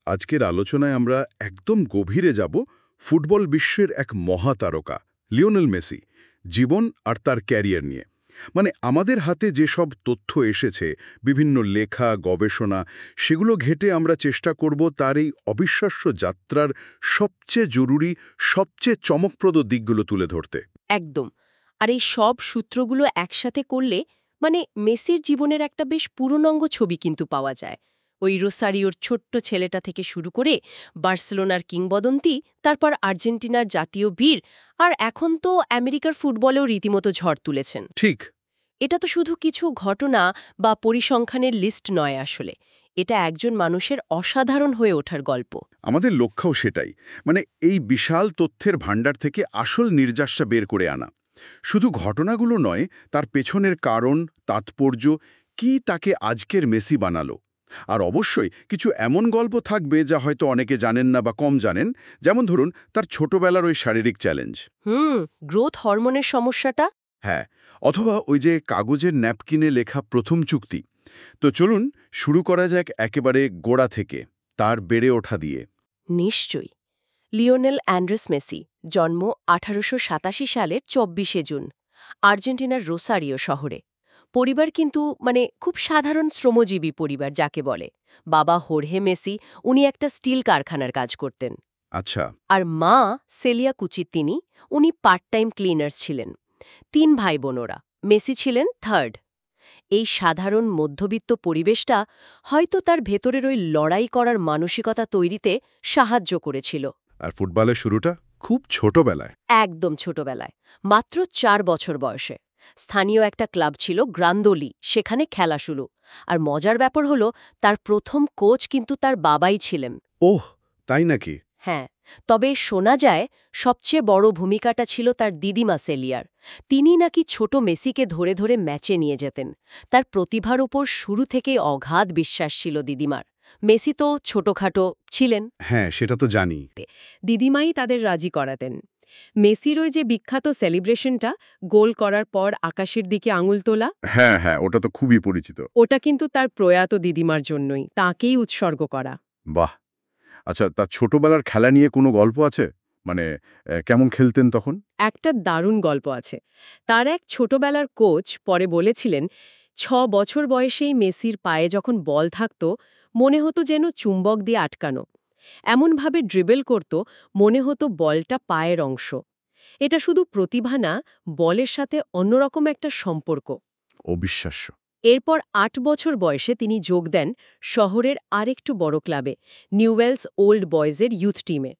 আজকের আলোচনায় আমরা একদম গভীরে যাব ফুটবল বিশ্বের এক মহাতারকা লিওনেল মেসি জীবন আর তার ক্যারিয়ার নিয়ে। মানে আমাদের হাতে যেসব তথ্য এসেছে, বিভিন্ন লেখা, গবেষণা, সেগুলো ঘেঁটে আমরা চেষ্টা করব তার এই অবিশ্বাস্য যাত্রার সবচেয়ে জরুরি, সবচেয়ে চমকপ্রদ দিকগুলো তুলে ধরতে। একদম। আর এই সব সূত্রগুলো একসাথে করলে মেসির জীবনের একটা বেশ পূর্ণাঙ্গ ছবি কিন্তু পাওয়া যায়। ওই রোসারিওর ছোট্ট ছেলেটা থেকে শুরু করে বার্সেলোনার কিংবদন্তি, তারপর আর্জেন্টিনার জাতীয় বীর, আর এখন তো আমেরিকার ফুটবলেও রীতিমতো ঝড় তুলেছেন। ঠিক। এটা তো শুধু কিছু ঘটনা বা পরিসংখ্যানের লিস্ট নয় আসলে। এটা একজন মানুষের অসাধারণ হয়ে ওঠার গল্প। আমাদের লক্ষ্যও সেটাই, মানে এই বিশাল তথ্যের ভাণ্ডার থেকে আসল নির্যাসটা বের করে আনা। শুধু ঘটনাগুলো নয়, তার পেছনের কারণ, তাৎপর্য, কি তাকে আজকের মেসি বানালো। আর অবশ্যই কিছু এমন গল্প থাকবে যা হয়তো অনেকে জানেন না বা কম জানেন, যেমন ধরুন তার ছোটবেলার ওই শারীরিক চ্যালেঞ্জ। গ্রোথ হরমোনের সমস্যাটা। হ্যাঁ, অথবা ওই যে কাগজের ন্যাপকিনে লেখা প্রথম চুক্তি। তো চলুন শুরু করা যাক একেবারে গোড়া থেকে, তার বেড়ে ওঠা দিয়ে। নিশ্চয়ই। লিওনেল অ্যান্ড্রেস মেসি জন্ম 1887 সালের 24শে জুন আর্জেন্টিনার রোসারিও শহরে। পরিবার কিন্তু খুব সাধারণ শ্রমজীবী পরিবার যাকে বলে। বাবা হোর্হে মেসি, উনি একটা স্টিল কারখানার কাজ করতেন। আচ্ছা। আর মা সেলিয়া কুচিত্তিনি, উনি পার্ট টাইম ক্লিনার্স ছিলেন। 3 ভাই বোন ওরা। মেসি ছিলেন থার্ড। এই সাধারণ মধ্যবিত্ত পরিবেশটা হয়তো তার ভেতরের ওই লড়াই করার মানসিকতা তৈরিতে সাহায্য করেছিল। আর ফুটবলের শুরুটা খুব ছোটবেলায়। একদম ছোটবেলায়, মাত্র 4 বছর বয়সে। স্থানীয় একটা ক্লাব ছিল গ্রান্দোলি, সেখানে খেলা শুরু। আর মজার ব্যাপার হলো, তার প্রথম কোচ কিন্তু তার বাবাই ছিলেন। ওহ, তাই নাকি? হ্যাঁ, তবে শোনা যায় সবচেয়ে বড় ভূমিকাটা ছিল তার দিদিমা সেলিয়ার। তিনি নাকি ছোট মেসিকে ধরে ধরে ম্যাচে নিয়ে যেতেন। তার প্রতিভার ওপর শুরু থেকেই অগাধ বিশ্বাস ছিল দিদিমার। মেসি তো ছোটখাটো ছিলেন। হ্যাঁ, সেটা তো জানি। দিদিমাই তাদের রাজি করাতেন। মেসির ওই যে বিখ্যাত সেলিব্রেশনটা, গোল করার পর আকাশের দিকে আঙুল তোলা, হ্যাঁ হ্যাঁ, ওটা তো খুবই পরিচিত। ওটা কিন্তু তার প্রয়াত দিদিমার জন্যই, তাকেই উৎসর্গ করা। বাহ। আচ্ছা, তার ছোটবেলার খেলা নিয়ে কোনো গল্প আছে? মানে কেমন খেলতেন তখন? একটা দারুণ গল্প আছে। তার এক ছোটবেলার কোচ পরে বলেছিলেন, 6 বছর বয়সেই মেসির পায়ে যখন বল থাকত, মনে হতো যেন চুম্বক দিয়ে আটকানো। এমনভাবে ড্রিবল করত, মনে হতো বলটা পায়ের অংশ। এটা শুধু প্রতিভা না, বলের সাথে অন্যরকম একটা সম্পর্ক। অবিশ্বাস্য। এরপর 8 বছর বয়সে তিনি যোগ দেন শহরের আরেকটু বড় ক্লাবে, নিউওয়েলস ওল্ড বয়েজের ইউথ টিমে।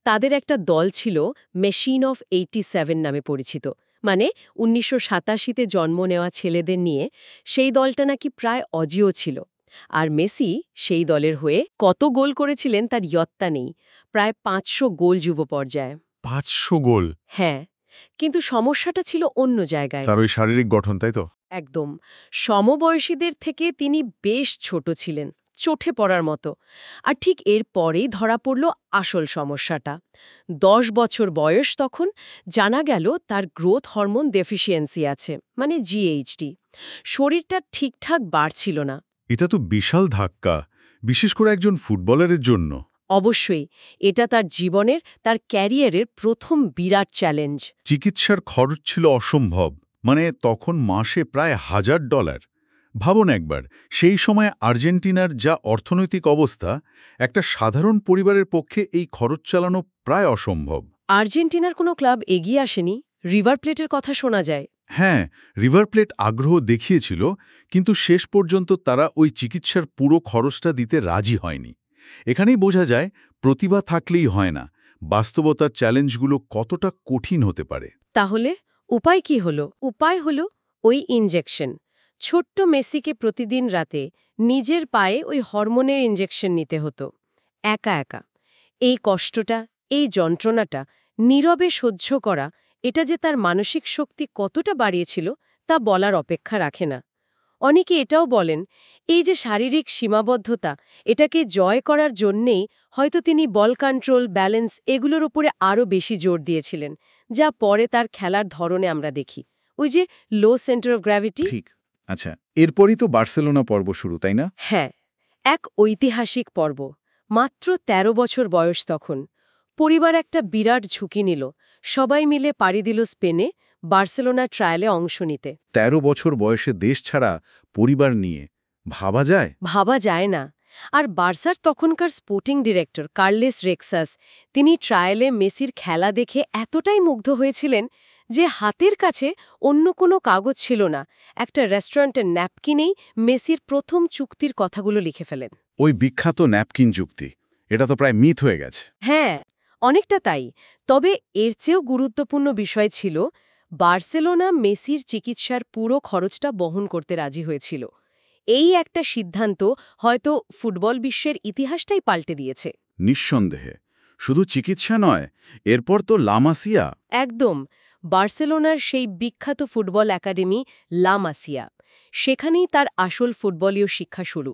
তাদের একটা দল ছিল মেশিন অফ 87 নামে পরিচিত, মানে 1987তে জন্ম নেওয়া ছেলেদের নিয়ে। সেই দলটা নাকি প্রায় অজেয় ছিল। আর মেসি সেই দলের হয়ে কত গোল করেছিলেন তার ইয়ত্তা নেই, প্রায় 500 গোল যুব পর্যায়ে। 500 গোল? হ্যাঁ, কিন্তু সমস্যাটা ছিল অন্য জায়গায়। তার ওই শারীরিক গঠন, তাই তো? একদম। সমবয়সীদের থেকে তিনি বেশ ছোট ছিলেন, চোটে পড়ার মতো। আর ঠিক এর পরেই ধরা পড়ল আসল সমস্যাটা। 10 বছর বয়স তখন, জানা গেল তার গ্রোথ হরমোন ডেফিসিয়েন্সি আছে, মানে জিএইচডি। শরীরটা ঠিকঠাক বাড়ছিল না। এটা তো বিশাল ধাক্কা, বিশেষ করে একজন ফুটবলারের জন্য। অবশ্যই, এটা তার জীবনের, তার ক্যারিয়ারের প্রথম বিরাট চ্যালেঞ্জ। চিকিৎসার খরচ ছিল অসম্ভব, মানে তখন মাসে প্রায় $1000। ভাবুন একবার, সেই সময় আর্জেন্টিনার যা অর্থনৈতিক অবস্থা, একটা সাধারণ পরিবারের পক্ষে এই খরচ চালানো প্রায় অসম্ভব। আর্জেন্টিনার কোনো ক্লাব এগিয়ে আসেনি। রিভার প্লেটের কথা শোনা যায়। হ্যাঁ, রিভার প্লেট আগ্রহ দেখিয়েছিল, কিন্তু শেষ পর্যন্ত তারা ওই চিকিৎসার পুরো খরচটা দিতে রাজি হয়নি। এখানেই বোঝা যায় প্রতিভা থাকলেই হয় না, বাস্তবতার চ্যালেঞ্জগুলো কতটা কঠিন হতে পারে। তাহলে উপায় কি হলো? উপায় হলো ওই ইনজেকশন। ছোট্ট মেসিকে প্রতিদিন রাতে নিজের পায়ে ওই হরমোনের ইনজেকশন নিতে হতো, একা একা। এই কষ্টটা, এই যন্ত্রণাটা নীরবে সহ্য করা, এটা যে তার মানসিক শক্তি কতটা বাড়িয়েছিল তা বলার অপেক্ষা রাখে না। অনেকে এটাও বলেন, এই যে শারীরিক সীমাবদ্ধতা, এটাকে জয় করার জন্যেই হয়তো তিনি বল কন্ট্রোল, ব্যালেন্স এগুলোর উপরে আরও বেশি জোর দিয়েছিলেন, যা পরে তার খেলার ধরনে আমরা দেখি। ওই যে লো সেন্টার অফ গ্র্যাভিটি। ঠিক। আচ্ছা, এরপরই তো বার্সেলোনা পর্ব শুরু, তাই না? হ্যাঁ, এক ঐতিহাসিক পর্ব। মাত্র ১৩ বছর বয়স তখন। পরিবার একটা বিরাট ঝুঁকি নিল। সবাই মিলে পাড়ি দিল স্পেনে, বার্সেলোনা ট্রায়ালে অংশ নিতে। ১৩ বছর বয়সে দেশ ছাড়া পরিবার নিয়ে ভাবা যায়? ভাবা যায় না। আর বার্সার তখনকার স্পোর্টিং ডিরেক্টর কার্লেস রেক্সাস, তিনি ট্রায়ালে মেসির খেলা দেখে এতটাই মুগ্ধ হয়েছিলেন যে হাতের কাছে অন্য কোনো কাগজ ছিল না, একটা রেস্টুরেন্টের ন্যাপকিনেই মেসির প্রথম চুক্তির কথাগুলো লিখে ফেলেন। ওই বিখ্যাত ন্যাপকিন চুক্তি, এটা তো প্রায় মিথ হয়ে গেছে। হ্যাঁ, অনেকটা তাই। তবে এর চেয়েও গুরুত্বপূর্ণ বিষয় ছিল, বার্সেলোনা মেসির চিকিৎসার পুরো খরচটা বহন করতে রাজি হয়েছিল। এই একটা সিদ্ধান্ত হয়তো ফুটবল বিশ্বের ইতিহাসটাই পাল্টে দিয়েছে। নিঃসন্দেহে। শুধু চিকিৎসা নয়, এরপর তো লা মাসিয়া। একদম। বার্সেলোনার সেই বিখ্যাত ফুটবল একাডেমি লা মাসিয়া, সেখানেই তার আসল ফুটবলীয় শিক্ষা শুরু।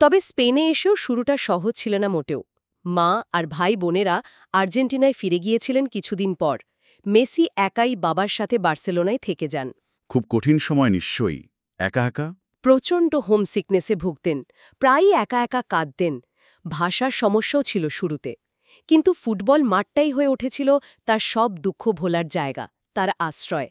তবে স্পেনে এসেও শুরুটা সহজ ছিল না মোটেও। মা আর ভাই বোনেরা আর্জেন্টিনায় ফিরে গিয়েছিলেন কিছুদিন পর। মেসি একাই বাবার সাথে বার্সেলোনায় থেকে যান। খুব কঠিন সময় নিশ্চয়ই। একা একা? প্রচণ্ড হোমসিকনেসে ভুগতেন, প্রায়ই একা একা কাঁদতেন। ভাষার সমস্যাও ছিল শুরুতে। কিন্তু ফুটবল মাঠটাই হয়ে উঠেছিল তার সব দুঃখ ভোলার জায়গা, তার আশ্রয়।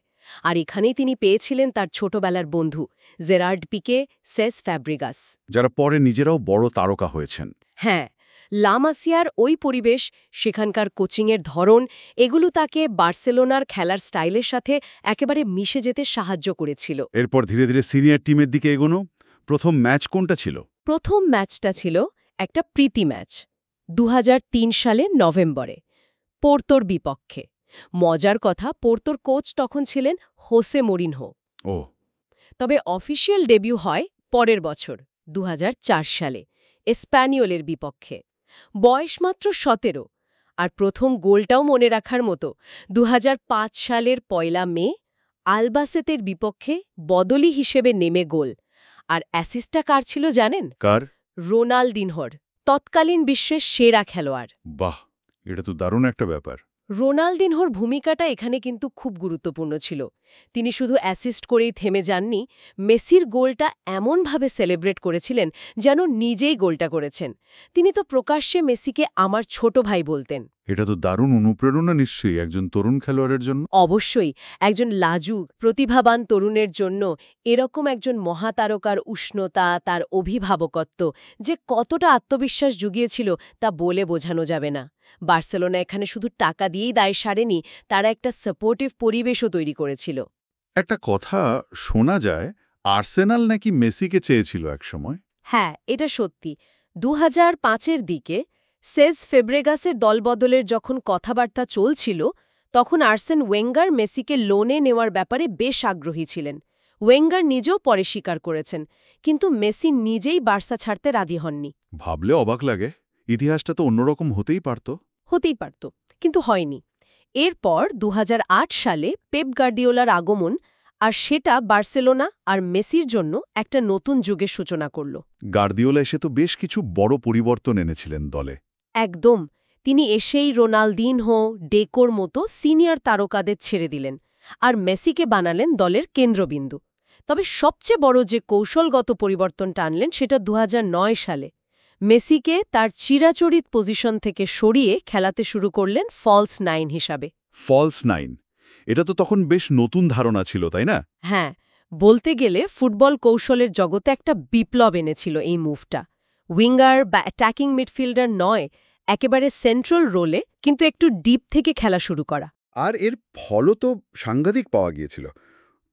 আর এখানেই তিনি পেয়েছিলেন তার ছোটবেলার বন্ধু জেরার্ড পিকে, সেস ফ্যাব্রিগাস, যারা পরে নিজেরাও বড় তারকা হয়েছেন। হ্যাঁ, লা মাসিয়ার ওই পরিবেশ, সেখানকার কোচিংয়ের ধরন, এগুলো তাকে বার্সেলোনার খেলার স্টাইলের সাথে একেবারে মিশে যেতে সাহায্য করেছিল। এরপর ধীরে ধীরে সিনিয়র টিমের দিকে এগোনো। প্রথম ম্যাচ কোনটা ছিল? প্রথম ম্যাচটা ছিল একটা প্রীতি ম্যাচ, ২০০৩ সালের নভেম্বরে, পোর্তোর বিপক্ষে। মজার কথা, পোর্তোর কোচ তখন ছিলেন হোসে মরিনহো। ও, তবে অফিসিয়াল ডেবিউ হয় পরের বছর ২০০৪ সালে এসপ্যানিওলের বিপক্ষে। বয়স মাত্র ১৭। আর প্রথম গোলটাও মনে রাখার মতো, ২০০৫ সালের ১ মে আলবাসেতের বিপক্ষে বদলি হিসেবে নেমে গোল। আর অ্যাসিস্টটা কার ছিল জানেন? কার? রোনাল্ডিনহোর, তৎকালীন বিশ্বের সেরা খেলোয়াড়। বাহ, এটা তো দারুণ একটা ব্যাপার। রোনাল্ডিনহোর ভূমিকাটা এখানে কিন্তু খুব গুরুত্বপূর্ণ ছিল। তিনি শুধু অ্যাসিস্ট করেই থেমে যাননি, মেসির গোলটা এমনভাবে সেলিব্রেট করেছিলেন যেন নিজেই গোলটা করেছেন। তিনি তো প্রকাশ্যে মেসিকে আমার ছোট ভাই বলতেন। এটা তো দারুণ অনুপ্রেরণা নিশ্চয়ই একজন তরুণ খেলোয়াড়ের জন্য। অবশ্যই, একজন লাজুক প্রতিভাবান তরুণের জন্য এরকম একজন মহাতারকার উষ্ণতা, তার অভিভাবকত্ব যে কতটা আত্মবিশ্বাস জুগিয়েছিল তা বলে বোঝানো যাবে না। বার্সেলোনা এখানে শুধু টাকা দিয়েই দায় সারেনি, তারা একটা সাপোর্টিভ পরিবেশও তৈরি করেছিল। একটা কথা শোনা যায়, আর্সেনাল নাকি মেসিকে চেয়েছিল একসময়। হ্যাঁ, এটা সত্যি। ২০০৫-এর দিকে সেস ফেব্রেগাসের দলবদলের যখন কথাবার্তা চলছিল, তখন আর্সেন ওয়েঙ্গার মেসিকে লোনে নেওয়ার ব্যাপারে বেশ আগ্রহী ছিলেন। ওয়েঙ্গার নিজেও পরে স্বীকার করেছেন, কিন্তু মেসি নিজেই বার্সা ছাড়তে রাজি হননি। ভাবলে অবাক লাগে, ইতিহাসটা তো অন্যরকম হতেই পারত। হতেই পারত, কিন্তু হয়নি। এরপর ২০০৮ সালে পেপ গার্দিওলার আগমন, আর সেটা বার্সেলোনা আর মেসির জন্য একটা নতুন যুগের সূচনা করল। গার্দিওলা এসে তো বেশ কিছু বড় পরিবর্তন এনেছিলেন দলে। একদম। তিনি এসেই রোনালদিনহো, ডেকোর মতো সিনিয়র তারকাদের ছেড়ে দিলেন, আর মেসিকে বানালেন দলের কেন্দ্রবিন্দু। তবে সবচেয়ে বড় যে কৌশলগত পরিবর্তনটা আনলেন সেটা ২০০৯ সালে। মেসিকে তার চিরাচরিত পজিশন থেকে সরিয়ে খেলাতে শুরু করলেন ফলস নাইন হিসাবে। ফলস নাইন, এটা তো তখন বেশ নতুন ধারণা ছিল, তাই না? হ্যাঁ, বলতে গেলে ফুটবল কৌশলের জগতে একটা বিপ্লব এনেছিল এই মুভটা। উইঙ্গার বা অ্যাটাকিং মিডফিল্ডার নয়, একেবারে সেন্ট্রাল রোলে কিন্তু একটু ডিপ থেকে খেলা শুরু করা। আর এর ফলও তো সাংঘাতিক পাওয়া গিয়েছিল।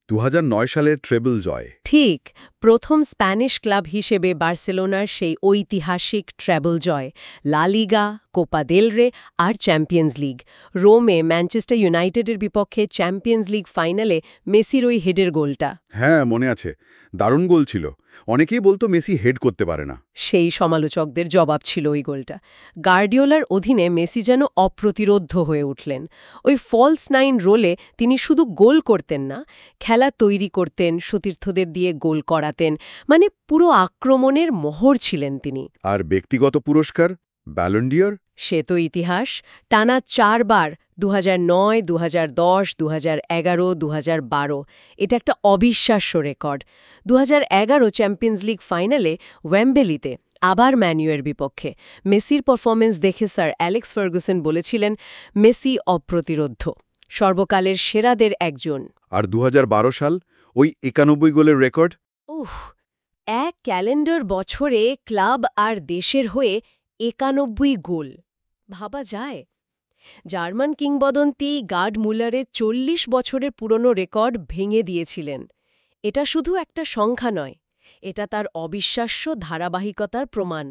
২০০৯ সালের ট্রেবল জয়। ঠিক, প্রথম স্প্যানিশ ক্লাব হিসেবে বার্সেলোনার সেই ঐতিহাসিক ট্রেবল জয়, লা লিগা, কোপা দেল রে আর চ্যাম্পিয়ন্স লিগ। রোমে ম্যানচেস্টার ইউনাইটেডের বিপক্ষে চ্যাম্পিয়ন্স লিগ ফাইনালে মেসির ওই হেডের গোলটা। হ্যাঁ, মনে আছে, দারুণ গোল ছিল। অনেকেই বলতো মেসি হেড করতে পারে না। সেই সমালোচকদের জবাব ছিল ওই গোলটা। গার্ডিওলার অধীনে মেসি যেন অপ্রতিরোধ্য হয়ে উঠলেন। ওই ফলস নাইন রোলে তিনি শুধু গোল করতেন না, খেলা তৈরি করতেন, সতীর্থদের দিয়ে গোল করাতেন, মানে পুরো আক্রমণের মোহর ছিলেন তিনি। আর ব্যক্তিগত পুরস্কার, ব্যালন ডি'র? সে তো ইতিহাস। টানা ৪ বার, ২০০৯, ২০১০, ২০১১, ২০১২। এটা একটা অবিশ্বাস্য রেকর্ড। ২০১১ চ্যাম্পিয়ন্স লিগ ফাইনালে ওয়েম্বেলিতে, আবার ম্যানুয়ের বিপক্ষে মেসির পারফরমেন্স দেখে স্যার অ্যালেক্স ফার্গুসন বলেছিলেন, মেসি অপ্রতিরোধ্য, সর্বকালের সেরাদের একজন। আর ২০১২ সাল ওই ৯১ গোলের রেকর্ড। উহ, এক ক্যালেন্ডার বছরে ক্লাব আর দেশের হয়ে ৯১ গোল, ভাবা যায়? জার্মান কিংবদন্তি গার্ড মুলারের ৪০ বছরের পুরনো রেকর্ড ভেঙে দিয়েছিলেন। এটা শুধু একটা সংখ্যা নয়, এটা তার অবিশ্বাস্য ধারাবাহিকতার প্রমাণ।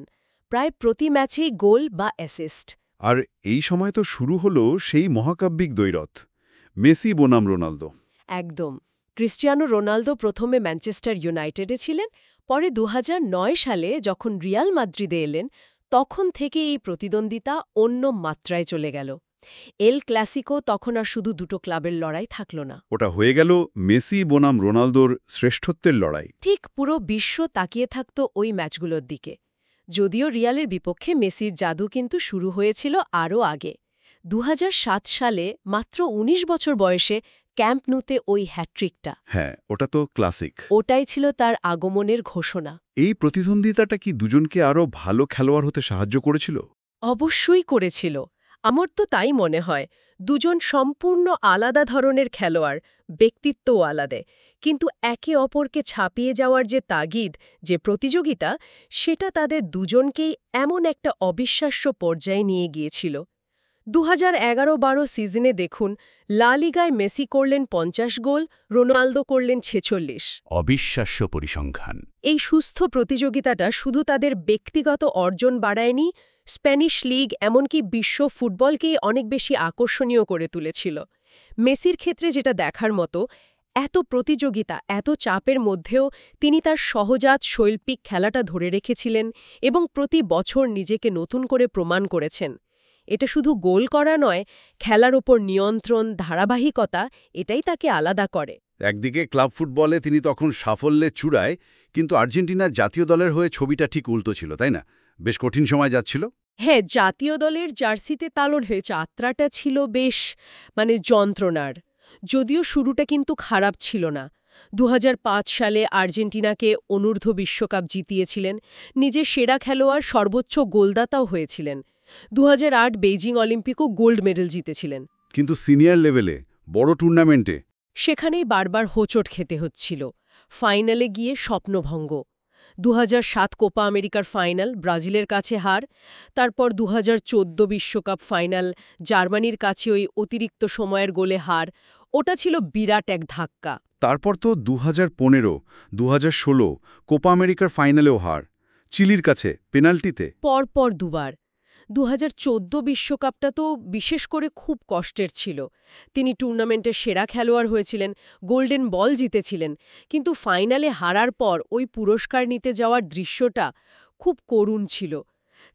প্রায় প্রতি ম্যাচেই গোল বা অ্যাসিস্ট। আর এই সময় তো শুরু হলো সেই মহাকাব্যিক দ্বৈরথ, মেসি বনাম রোনালদো। একদম। ক্রিস্টিয়ানো রোনালদো প্রথমে ম্যানচেস্টার ইউনাইটেডে ছিলেন, পরে ২০০৯ সালে যখন রিয়াল মাদ্রিদে এলেন, তখন থেকে এই প্রতিদ্বন্দ্বিতা অন্য মাত্রায় চলে গেল। এল ক্লাসিকো তখন আর শুধু দুটো ক্লাবের লড়াই থাকল না, ওটা হয়ে গেল মেসি বনাম রোনালদোর শ্রেষ্ঠত্বের লড়াই। ঠিক পুরো বিশ্ব তাকিয়ে থাকত ওই ম্যাচগুলোর দিকে। যদিও রিয়ালের বিপক্ষে মেসির জাদু কিন্তু শুরু হয়েছিল আরও আগে। ২০০৭ সালে মাত্র ১৯ বছর বয়সে ক্যাম্প নুতে ওই হ্যাট্রিকটা, হ্যাঁ, ওটা তো ক্লাসিক। ওটাই ছিল তার আগমনের ঘোষণা। এই প্রতিদ্বন্দ্বিতাটা কি দুজনকে আরও ভালো খেলোয়াড় হতে সাহায্য করেছিল? অবশ্যই করেছিল। আমার তো তাই মনে হয়। দুজন সম্পূর্ণ আলাদা ধরনের খেলোয়াড়, ব্যক্তিত্বও আলাদা, কিন্তু একে অপরকে ছাপিয়ে যাওয়ার যে তাগিদ, যে প্রতিযোগিতা, সেটা তাদের দুজনকেই এমন একটা অবিশ্বাস্য পর্যায়ে নিয়ে গিয়েছিল। ২০১১-১২ সিজনে দেখুন, লা লিগায় মেসি করলেন ৫০ গোল, রোনালদো করলেন ৪৬। অবিশ্বাস্য পরিসংখ্যান। এই সুস্থ প্রতিযোগিতাটা শুধু তাদের ব্যক্তিগত অর্জন বাড়ায়নি, স্প্যানিশ লিগ এমনকি বিশ্ব ফুটবলকেই অনেক বেশি আকর্ষণীয় করে তুলেছিল। মেসির ক্ষেত্রে যেটা দেখার মতো, এত প্রতিযোগিতা, এত চাপের মধ্যেও তিনি তার সহজাত শৈল্পিক খেলাটা ধরে রেখেছিলেন এবং প্রতি বছর নিজেকে নতুন করে প্রমাণ করেছেন। এটা শুধু গোল করা নয়, খেলার ওপর নিয়ন্ত্রণ, ধারাবাহিকতা, এটাই তাকে আলাদা করে। একদিকে ক্লাব ফুটবলে তিনি তখন সাফল্যের চূড়ায়, কিন্তু আর্জেন্টিনার জাতীয় দলের হয়ে ছবিটা ঠিক উল্টো ছিল, তাই না? বেশ কঠিন সময় যাচ্ছিল। হ্যাঁ, জাতীয় দলের জার্সিতে তালন হয়েছে, যাত্রাটা ছিল বেশ যন্ত্রণার। যদিও শুরুটা কিন্তু খারাপ ছিল না। ২০০৫ সালে আর্জেন্টিনাকে অনূর্ধ্ব বিশ্বকাপ জিতিয়েছিলেন, নিজের সেরা খেলোয়াড়, সর্বোচ্চ গোলদাতাও হয়েছিলেন। ২০০৮ বেইজিং অলিম্পিকও গোল্ড মেডেল জিতেছিলেন। কিন্তু সিনিয়র লেভেলে, বড় টুর্নামেন্টে সেখানেই বারবার হোঁচট খেতে হচ্ছিল। ফাইনালে গিয়ে স্বপ্নভঙ্গ। ২০০৭ কোপা আমেরিকার ফাইনাল, ব্রাজিলের কাছে হার। তারপর ২০১৪ বিশ্বকাপ ফাইনাল, জার্মানির কাছে ওই অতিরিক্ত সময়ের গোলে হার। ওটা ছিল বিরাট এক ধাক্কা। তারপর তো ২০১৫, ২০১৬ কোপা আমেরিকার ফাইনালেও হার, চিলির কাছে পেনাল্টিতে। পরপর দুবার। ২০১৪ বিশ্বকাপটা তো বিশেষ করে খুব কষ্টের ছিল। তিনি টুর্নামেন্টের সেরা খেলোয়াড় হয়েছিলেন, গোল্ডেন বল জিতেছিলেন, কিন্তু ফাইনালে হারার পর ওই পুরস্কার নিতে যাওয়ার দৃশ্যটা খুব করুণ ছিল।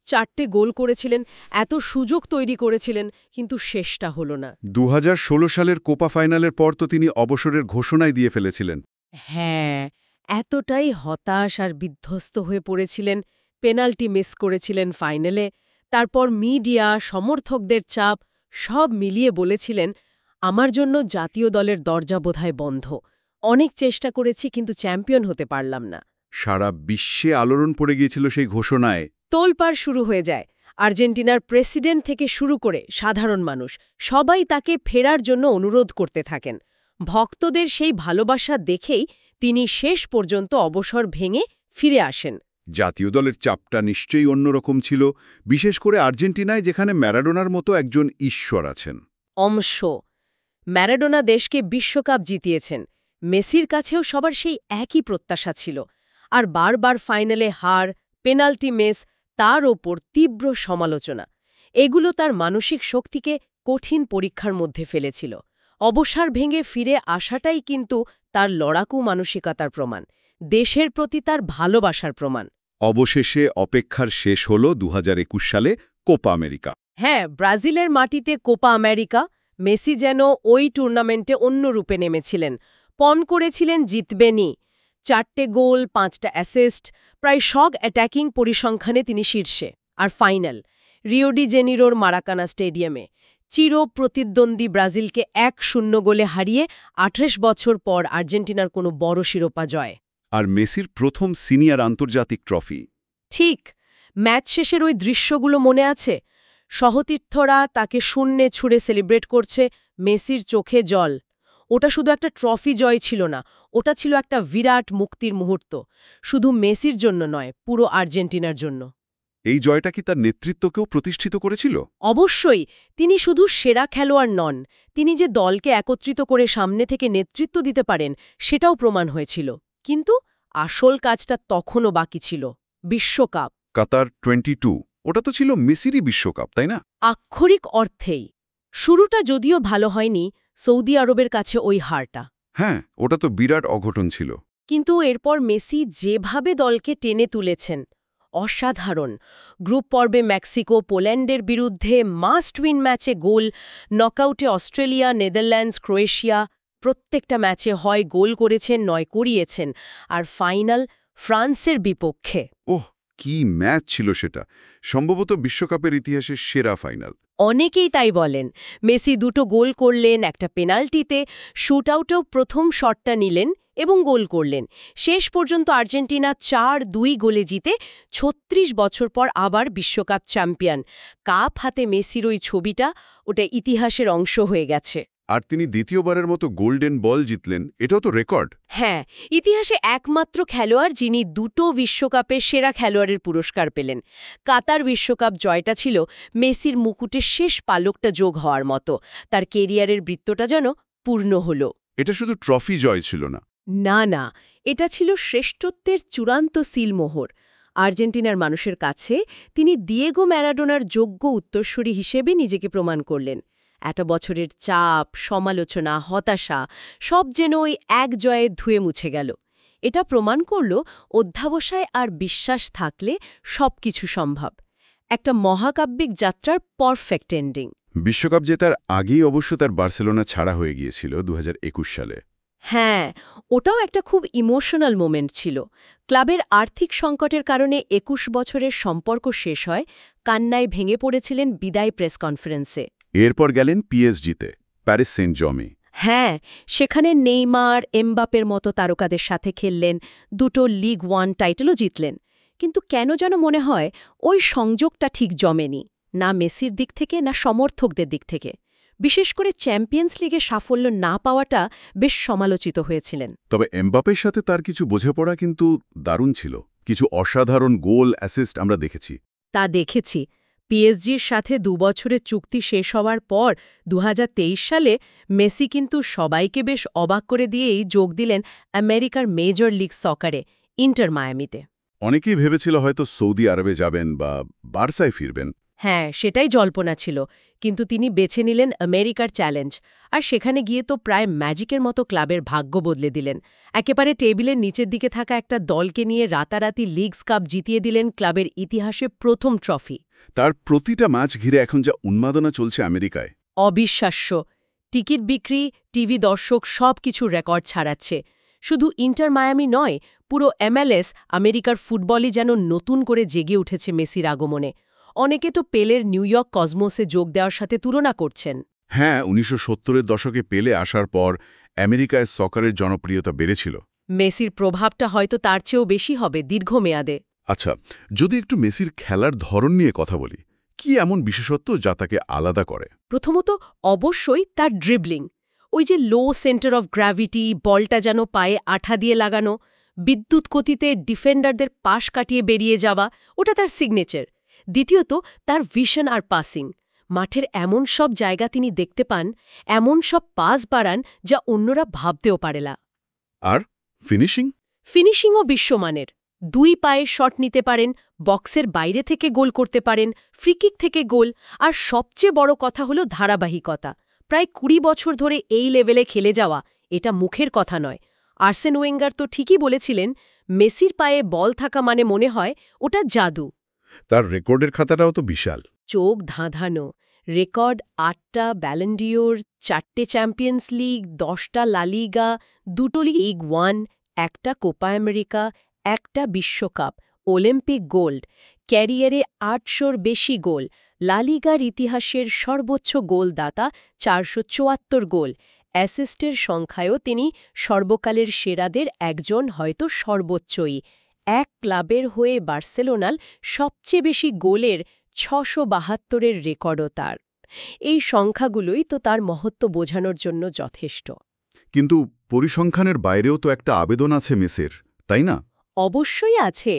৪টে গোল করেছিলেন, এত সুযোগ তৈরি করেছিলেন, কিন্তু শেষটা হলো না। ২০১৬ সালের কোপা ফাইনালের পর তো তিনি অবসরের ঘোষণাই দিয়ে ফেলেছিলেন। হ্যাঁ, এতটাই হতাশ আর বিধ্বস্ত হয়ে পড়েছিলেন, পেনাল্টি মিস করেছিলেন ফাইনালে। তারপর মিডিয়া, সমর্থকদের চাপ, সব মিলিয়ে বলেছিলেন, আমার জন্য জাতীয় দলের দরজা বোধহয় বন্ধ। অনেক চেষ্টা করেছি, কিন্তু চ্যাম্পিয়ন হতে পারলাম না। সারা বিশ্বে আলোড়ন পড়ে গিয়েছিল সেই ঘোষণায়। তোলপাড় শুরু হয়ে যায়। আর্জেন্টিনার প্রেসিডেন্ট থেকে শুরু করে সাধারণ মানুষ সবাই তাকে ফেরার জন্য অনুরোধ করতে থাকেন। ভক্তদের সেই ভালোবাসা দেখেই তিনি শেষ পর্যন্ত অবসর ভেঙে ফিরে আসেন। জাতীয় দলের চাপটা নিশ্চয়ই অন্যরকম ছিল, বিশেষ করে আর্জেন্টিনায়, যেখানে ম্যারাডোনার মতো একজন ঈশ্বর আছেন। ম্যারাডোনা দেশকে বিশ্বকাপ জিতিয়েছেন, মেসির কাছেও সবার সেই একই প্রত্যাশা ছিল। আর বারবার ফাইনালে হার, পেনাল্টি মিস, তার ওপর তীব্র সমালোচনা, এগুলো তার মানসিক শক্তিকে কঠিন পরীক্ষার মধ্যে ফেলেছিল। অবসর ভেঙে ফিরে আসাটাই কিন্তু তার লড়াকু মানসিকতার প্রমাণ, দেশের প্রতি তার ভালোবাসার প্রমাণ। অবশেষে অপেক্ষার শেষ হল ২০২১ সালে কোপা আমেরিকা। হ্যাঁ, ব্রাজিলের মাটিতে কোপা আমেরিকা। মেসি যেন ওই টুর্নামেন্টে অন্য রূপে নেমেছিলেন, পণ করেছিলেন জিতবেনই। ৪টে গোল, ৫টা অ্যাসিস্ট, প্রায় সব অ্যাটাকিং পরিসংখ্যানে তিনি শীর্ষে। আর ফাইনাল, রিও ডি জেনিরোর মারাকানা স্টেডিয়ামে, চির প্রতিদ্বন্দ্বী ব্রাজিলকে ১-০ গোলে হারিয়ে ২৮ বছর পর আর্জেন্টিনার কোনো বড় শিরোপা জয়। আর মেসির প্রথম সিনিয়র আন্তর্জাতিক ট্রফি। ঠিক, ম্যাচ শেষের ওই দৃশ্যগুলো মনে আছে? সহতীর্থরা তাকে শূন্যে ছুঁড়ে সেলিব্রেট করছে, মেসির চোখে জল। ওটা শুধু একটা ট্রফি জয় ছিল না, ওটা ছিল একটা বিরাট মুক্তির মুহূর্ত। শুধু মেসির জন্য নয়, পুরো আর্জেন্টিনার জন্য। এই জয়টা কি তার নেতৃত্বকেও প্রতিষ্ঠিত করেছিল? অবশ্যই। তিনি শুধু সেরা খেলোয়াড় নন, তিনি যে দলকে একত্রিত করে সামনে থেকে নেতৃত্ব দিতে পারেন সেটাও প্রমাণ হয়েছিল। কিন্তু আসল কাজটা তখনও বাকি ছিল, বিশ্বকাপ। কাতার 22, ওটা তো ছিল মেসিরই বিশ্বকাপ, তাই না? আক্ষরিক অর্থেই। শুরুটা যদিও ভালো হয়নি, সৌদি আরবের কাছে ওই হারটা। হ্যাঁ, ওটা তো বিরাট অঘটন ছিল। কিন্তু এরপর মেসি যেভাবে দলকে টেনে তুলেছেন, অসাধারণ। গ্রুপ পর্বে মেক্সিকো, পোল্যান্ডের বিরুদ্ধে মাস্ট উইন ম্যাচে গোল, নকআউটে অস্ট্রেলিয়া, নেদারল্যান্ডস, ক্রোয়েশিয়া, প্রত্যেকটা ম্যাচে হয় গোল করেছেন নয় করিয়েছেন। আর ফাইনাল ফ্রান্সের বিপক্ষে। ওহ, কি ম্যাচ ছিল সেটা! সম্ভবত বিশ্বকাপের ইতিহাসের সেরা ফাইনাল। অনেকেই তাই বলেন। মেসি দুটো গোল করলেন, একটা পেনাল্টিতে, শুটআউটেও প্রথম শটটা নিলেন এবং গোল করলেন। শেষ পর্যন্ত আর্জেন্টিনা 4-2 গোলে জিতে 36 বছর পর আবার বিশ্বকাপ চ্যাম্পিয়ন। কাপ হাতে মেসির ওই ছবিটা, ওটা ইতিহাসের অংশ হয়ে গেছে। আর তিনি দ্বিতীয়বারের মতো গোল্ডেন বল জিতলেন, এটাও তো রেকর্ড। হ্যাঁ, ইতিহাসে একমাত্র খেলোয়াড় যিনি দুটো বিশ্বকাপে সেরা খেলোয়াড়ের পুরস্কার পেলেন। কাতার বিশ্বকাপ জয়টা ছিল মেসির মুকুটের শেষ পালকটা যোগ হওয়ার মতো। তার কেরিয়ারের বৃত্তটা যেন পূর্ণ হল। এটা শুধু ট্রফি জয় ছিল না। না না, এটা ছিল শ্রেষ্ঠত্বের চূড়ান্ত সিলমোহর। আর্জেন্টিনার মানুষের কাছে তিনি দিয়েগো ম্যারাডোনার যোগ্য উত্তরসূরি হিসেবে নিজেকে প্রমাণ করলেন। এত বছরের চাপ, সমালোচনা, হতাশা সব যেন ওই এক জয়ে ধুয়ে মুছে গেল। এটা প্রমাণ করল অধ্যাবসায় আর বিশ্বাস থাকলে সবকিছু সম্ভব। একটা মহাকাব্যিক যাত্রার পারফেক্ট এন্ডিং। বিশ্বকাপ জেতার আগেই অবশ্য তার বার্সেলোনা ছাড়া হয়ে গিয়েছিল 2021 সালে। হ্যাঁ, ওটাও একটা খুব ইমোশনাল মোমেন্ট ছিল। ক্লাবের আর্থিক সংকটের কারণে 21 বছরের সম্পর্ক শেষ হয়, কান্নায় ভেঙে পড়েছিলেন বিদায় প্রেস কনফারেন্সে। এরপর গেলেন পিএসজিতে, প্যারিস সেন্ট জর্মেই। হ্যাঁ, সেখানে নেইমার, এমবাপের মতো তারকাদের সাথে খেললেন, দুটো লিগ 1 টাইটেলও জিতলেন। কিন্তু কেন যেন মনে হয় ওই সংযোগটা ঠিক জমেনি, না মেসির দিক থেকে না সমর্থকদের দিক থেকে। বিশেষ করে চ্যাম্পিয়ন্স লিগে সাফল্য না পাওয়াটা বেশ সমালোচিত হয়েছিলেন। তবে এমবাপের সাথে তার কিছু বোঝাপড়া কিন্তু দারুণ ছিল। কিছু অসাধারণ গোল, অ্যাসিস্ট আমরা দেখেছি। তা দেখেছি। পিএসজির সাথে 2 বছরের চুক্তি শেষ হওয়ার পর 2023 সালে মেসি কিন্তু সবাইকে বেশ অবাক করে দিয়েই যোগ দিলেন আমেরিকার মেজর লিগ সকারে, ইন্টার মায়ামিতে। অনেকেই ভেবেছিল হয়তো সৌদি আরবে যাবেন বা বার্সায় ফিরবেন। হ্যাঁ, সেটাই জল্পনা ছিল। কিন্তু তিনি বেছে নিলেন আমেরিকার চ্যালেঞ্জ। আর সেখানে গিয়ে তো প্রায় ম্যাজিকের মতো ক্লাবের ভাগ্য বদলে দিলেন। একেবারে টেবিলের নিচের দিকে থাকা একটা দলকে নিয়ে রাতারাতি লিগস কাপ জিতিয়ে দিলেন, ক্লাবের ইতিহাসে প্রথম ট্রফি। তার প্রতিটা ম্যাচ ঘিরে এখন যা উন্মাদনা চলছে আমেরিকায়, অবিশ্বাস্য। টিকিট বিক্রি, টিভি দর্শক সব কিছু রেকর্ড ছাড়াচ্ছে। শুধু ইন্টার মায়ামি নয়, পুরো MLS, আমেরিকার ফুটবলই যেন নতুন করে জেগে উঠেছে মেসির আগমনে। অনেকে তো পেলের নিউ ইয়র্ক কসমোসে যোগ দেওয়ার সাথে তুলনা করছেন। হ্যাঁ, 1970-এর দশকে পেলে আসার পর আমেরিকায় সকারের জনপ্রিয়তা বেড়েছিল। মেসির প্রভাবটা হয়তো তার চেয়েও বেশি হবে দীর্ঘমেয়াদে। আচ্ছা, যদি একটু মেসির খেলার ধরন নিয়ে কথা বলি, কি এমন বিশেষত্ব যা তাকে আলাদা করে? প্রথমত অবশ্যই তার ড্রিবলিং। ওই যে লো সেন্টার অফ গ্র্যাভিটি, বলটা যেন পায়ে আঠা দিয়ে লাগানো, বিদ্যুৎ গতিতে ডিফেন্ডারদের পাশ কাটিয়ে বেরিয়ে যাওয়া, ওটা তার সিগনেচার। দ্বিতীয়ত তার ভিশন আর পাসিং। মাঠের এমন সব জায়গা তিনি দেখতে পান, এমন সব পাস বাড়ান যা অন্যরা ভাবতেও পারে না। আর ফিনিশিং? ফিনিশিংও বিশ্বমানের। 2 পায়ে শট নিতে পারেন, বক্সের বাইরে থেকে গোল করতে পারেন, ফ্রিকিক থেকে গোল। আর সবচেয়ে বড় কথা হলো ধারাবাহিকতা। প্রায় 20 বছর ধরে এই লেভেলে খেলে যাওয়া, এটা মুখের কথা নয়। আর্সেন ওয়েঙ্গার তো ঠিকই বলেছিলেন, মেসির পায়ে বল থাকা মানে মনে হয় ওটা জাদু। তার রেকর্ডের খাতাটাও তো বিশাল। চোখ ধাঁধানো রেকর্ড: 8টা ব্যালন্ডিওর, 4টে চ্যাম্পিয়ন্স লিগ, 10টা লা লিগা, 2টো লিগ 1, একটা কোপা আমেরিকা, একটা বিশ্বকাপ, অলিম্পিক গোল্ড। ক্যারিয়ারে 800-র বেশি গোল। লা লিগার ইতিহাসের সর্বোচ্চ গোলদাতা, 474 গোল। অ্যাসিস্টের সংখ্যায়ও তিনি সর্বকালের সেরাদের একজন, হয়তো সর্বোচ্চই, এক ক্লাবের হয়ে বার্সেলোনার সবচেয়ে বেশি গোলের ৬৭২-এর রেকর্ডও তার। এই সংখ্যাগুলোই তো তার মহত্ব বোঝানোর জন্য যথেষ্ট। কিন্তু পরিসংখ্যানের বাইরেও তো একটা আবেদন আছে মেসির, তাই না? অবশ্যই আছে।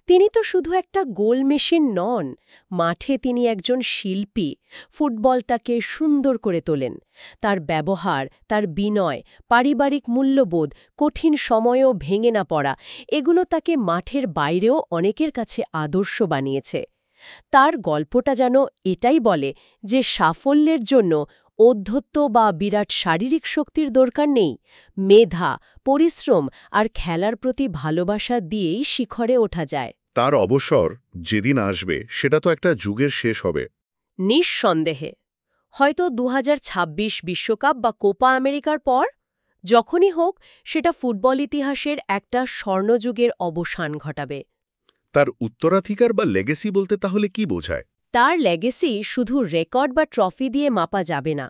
তিনি তো শুধু একটা গোল মেশিন নন, মাঠে তিনি একজন শিল্পী। ফুটবলটাকে সুন্দর করে তোলেন। তার ব্যবহার, তার বিনয়, পারিবারিক মূল্যবোধ, কঠিন সময়েও ভেঙে না পড়া, এগুলো তাকে মাঠের বাইরেও অনেকের কাছে আদর্শ বানিয়েছে। তার গল্পটা যেন এটাই বলে যে সাফল্যের জন্য অধ্যত্ব বা বিরাট শারীরিক শক্তির দরকার নেই। মেধা, পরিশ্রম আর খেলার প্রতি ভালোবাসা দিয়েই শিখরে ওঠা যায়। তার অবসর যেদিন আসবে সেটা তো একটা যুগের শেষ হবে। নিঃসন্দেহে। হয়তো ২০২৬ বিশ্বকাপ বা কোপা আমেরিকার পর, যখনই হোক, সেটা ফুটবল ইতিহাসের একটা স্বর্ণযুগের অবসান ঘটাবে। তার উত্তরাধিকার বা লেগেসি বলতে তাহলে কি বোঝায়? তার লেগেসি শুধু রেকর্ড বা ট্রফি দিয়ে মাপা যাবে না।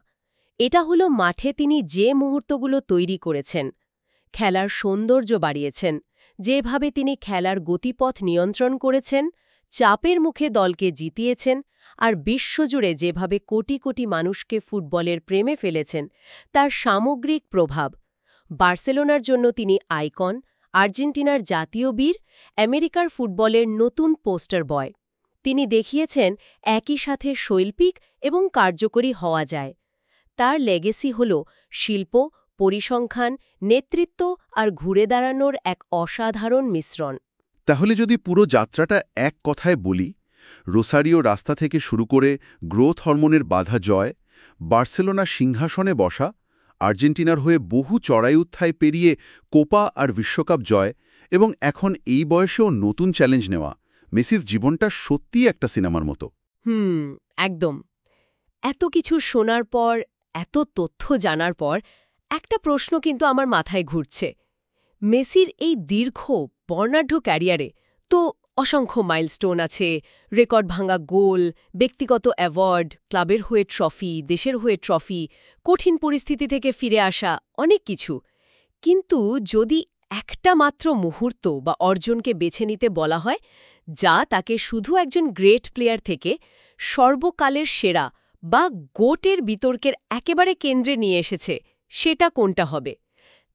এটা হলো মাঠে তিনি যে মুহূর্তগুলো তৈরি করেছেন, খেলার সৌন্দর্য বাড়িয়েছেন, যেভাবে তিনি খেলার গতিপথ নিয়ন্ত্রণ করেছেন, চাপের মুখে দলকে জিতিয়েছেন, আর বিশ্বজুড়ে যেভাবে কোটি কোটি মানুষকে ফুটবলের প্রেমে ফেলেছেন, তার সামগ্রিক প্রভাব। বার্সেলোনার জন্য তিনি আইকন, আর্জেন্টিনার জাতীয় বীর, আমেরিকার ফুটবলের নতুন পোস্টার বয়। তিনি দেখিয়েছেন একই সাথে শৈল্পিক এবং কার্যকরী হওয়া যায়। তার লেগেসি হল শিল্প, পরিসংখ্যান, নেতৃত্ব আর ঘুরে দাঁড়ানোর এক অসাধারণ মিশ্রণ। তাহলে যদি পুরো যাত্রাটা এক কথায় বলি, রোসারিও রাস্তা থেকে শুরু করে গ্রোথ হরমোনের বাধা জয়, বার্সেলোনা সিংহাসনে বসা, আর্জেন্টিনার হয়ে বহু চড়াই উত্থায় পেরিয়ে কোপা আর বিশ্বকাপ জয়, এবং এখন এই বয়সেও নতুন চ্যালেঞ্জ নেওয়া, মেসির জীবনটা সত্যিই একটা সিনেমার মতো। একদম। এত কিছু শোনার পর, এত তথ্য জানার পর, একটা প্রশ্ন কিন্তু আমার মাথায় ঘুরছে। মেসির এই দীর্ঘ বর্ণাঢ্য ক্যারিয়ারে তো অসংখ্য মাইলস্টোন আছে, রেকর্ড ভাঙা গোল, ব্যক্তিগত অ্যাওয়ার্ড, ক্লাবের হয়ে ট্রফি, দেশের হয়ে ট্রফি, কঠিন পরিস্থিতি থেকে ফিরে আসা, অনেক কিছু। কিন্তু যদি একটা মাত্র মুহূর্ত বা অর্জনকে বেছে নিতে বলা হয়, যা তাকে শুধু একজন গ্রেট প্লেয়ার থেকে সর্বকালের সেরা বা গোটের বিতর্কের একেবারে কেন্দ্রে নিয়ে এসেছে, সেটা কোনটা হবে?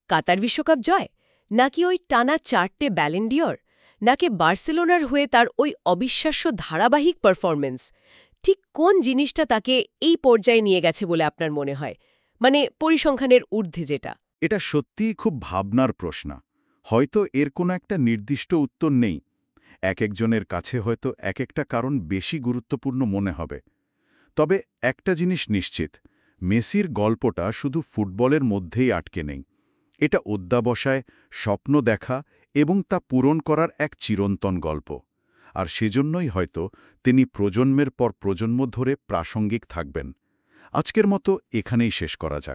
কাতার বিশ্বকাপ জয়, নাকি ওই টানা 4টে ব্যালন ডিওর, নাকি বার্সেলোনার হয়ে তার ওই অবিশ্বাস্য ধারাবাহিক পারফরমেন্স? ঠিক কোন জিনিসটা তাকে এই পর্যায়ে নিয়ে গেছে বলে আপনার মনে হয়? মানে পরিসংখ্যানের ঊর্ধ্বে যেটা। এটা সত্যিই খুব ভাবনার প্রশ্ন। হয়তো এর কোনো একটা নির্দিষ্ট উত্তর নেই। একজনের কাছে হয়তো একটা কারণ বেশি গুরুত্বপূর্ণ মনে হবে। তবে একটা জিনিস নিশ্চিত, মেসির গল্পটা শুধু ফুটবলের মধ্যেই আটকে নেই। এটা অধ্যাবসায়, স্বপ্ন দেখা এবং তা পূরণ করার এক চিরন্তন গল্প। আর সেজন্যই হয়তো তিনি প্রজন্মের পর প্রজন্ম ধরে প্রাসঙ্গিক থাকবেন। আজকের মতো এখানেই শেষ করা যাক।